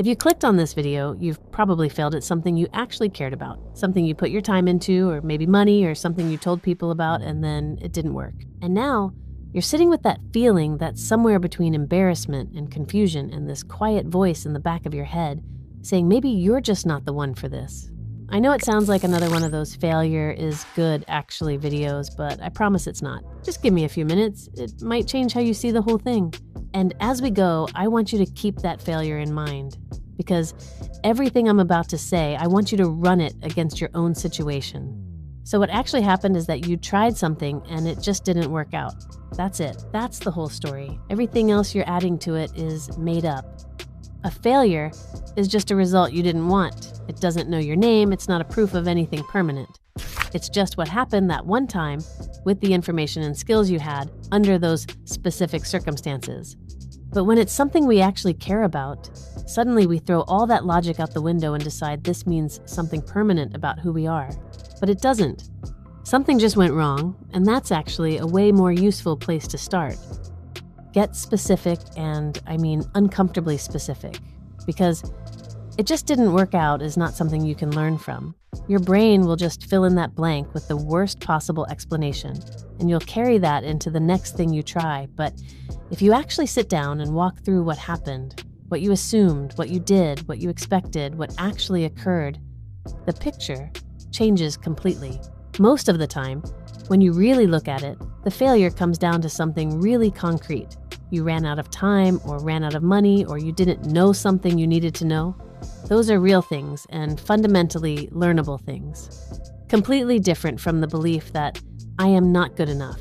If you clicked on this video, you've probably failed at something you actually cared about, something you put your time into, or maybe money, or something you told people about and then it didn't work. And now you're sitting with that feeling that's somewhere between embarrassment and confusion and this quiet voice in the back of your head saying maybe you're just not the one for this. I know it sounds like another one of those failure is good actually videos, but I promise it's not. Just give me a few minutes. It might change how you see the whole thing. And as we go, I want you to keep that failure in mind, because everything I'm about to say, I want you to run it against your own situation. So what actually happened is that you tried something and it just didn't work out. That's it. That's the whole story. Everything else you're adding to it is made up. A failure is just a result you didn't want. It doesn't know your name. It's not a proof of anything permanent. It's just what happened that one time with the information and skills you had under those specific circumstances. But when it's something we actually care about, suddenly we throw all that logic out the window and decide this means something permanent about who we are. But it doesn't. Something just went wrong, and that's actually a way more useful place to start. Get specific, and I mean uncomfortably specific, because it just didn't work out is not something you can learn from. Your brain will just fill in that blank with the worst possible explanation, and you'll carry that into the next thing you try. But if you actually sit down and walk through what happened, what you assumed, what you did, what you expected, what actually occurred, the picture changes completely. Most of the time, when you really look at it, the failure comes down to something really concrete. You ran out of time, or ran out of money, or you didn't know something you needed to know. Those are real things and fundamentally learnable things. Completely different from the belief that I am not good enough.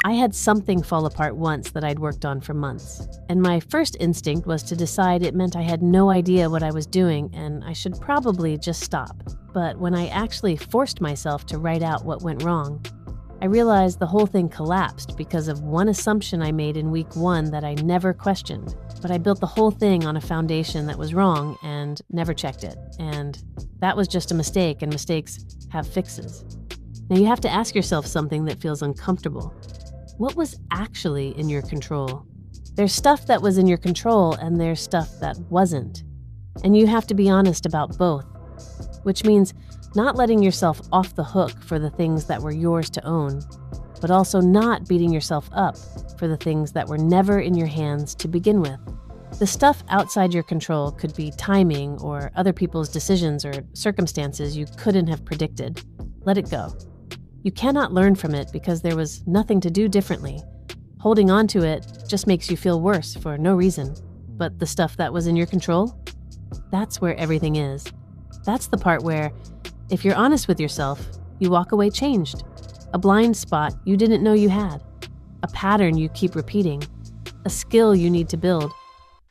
I had something fall apart once that I'd worked on for months, and my first instinct was to decide it meant I had no idea what I was doing and I should probably just stop. But when I actually forced myself to write out what went wrong, I realized the whole thing collapsed because of one assumption I made in week 1 that I never questioned. But I built the whole thing on a foundation that was wrong and never checked it. And that was just a mistake, and mistakes have fixes. Now you have to ask yourself something that feels uncomfortable. What was actually in your control? There's stuff that was in your control and there's stuff that wasn't. And you have to be honest about both, which means not letting yourself off the hook for the things that were yours to own, but also not beating yourself up for the things that were never in your hands to begin with. The stuff outside your control could be timing or other people's decisions or circumstances you couldn't have predicted. Let it go. You cannot learn from it because there was nothing to do differently. Holding on to it just makes you feel worse for no reason. But the stuff that was in your control, that's where everything is. That's the part where, if you're honest with yourself, you walk away changed. A blind spot you didn't know you had. A pattern you keep repeating. A skill you need to build.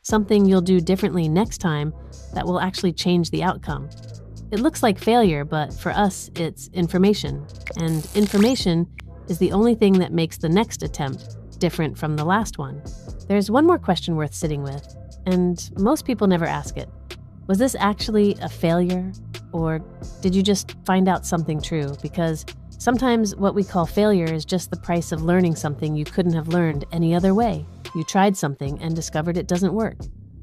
Something you'll do differently next time that will actually change the outcome. It looks like failure, but for us, it's information. And information is the only thing that makes the next attempt different from the last one. There's one more question worth sitting with, and most people never ask it. Was this actually a failure? Or did you just find out something true? Because sometimes what we call failure is just the price of learning something you couldn't have learned any other way. You tried something and discovered it doesn't work.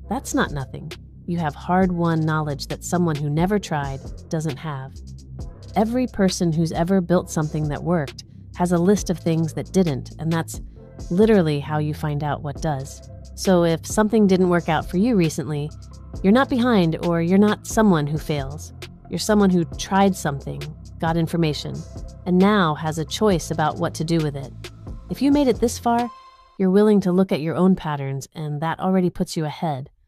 That's not nothing. You have hard-won knowledge that someone who never tried doesn't have. Every person who's ever built something that worked has a list of things that didn't, and that's literally how you find out what does. So if something didn't work out for you recently, you're not behind, or you're not someone who fails. You're someone who tried something, got information, and now has a choice about what to do with it. If you made it this far, you're willing to look at your own patterns, and that already puts you ahead.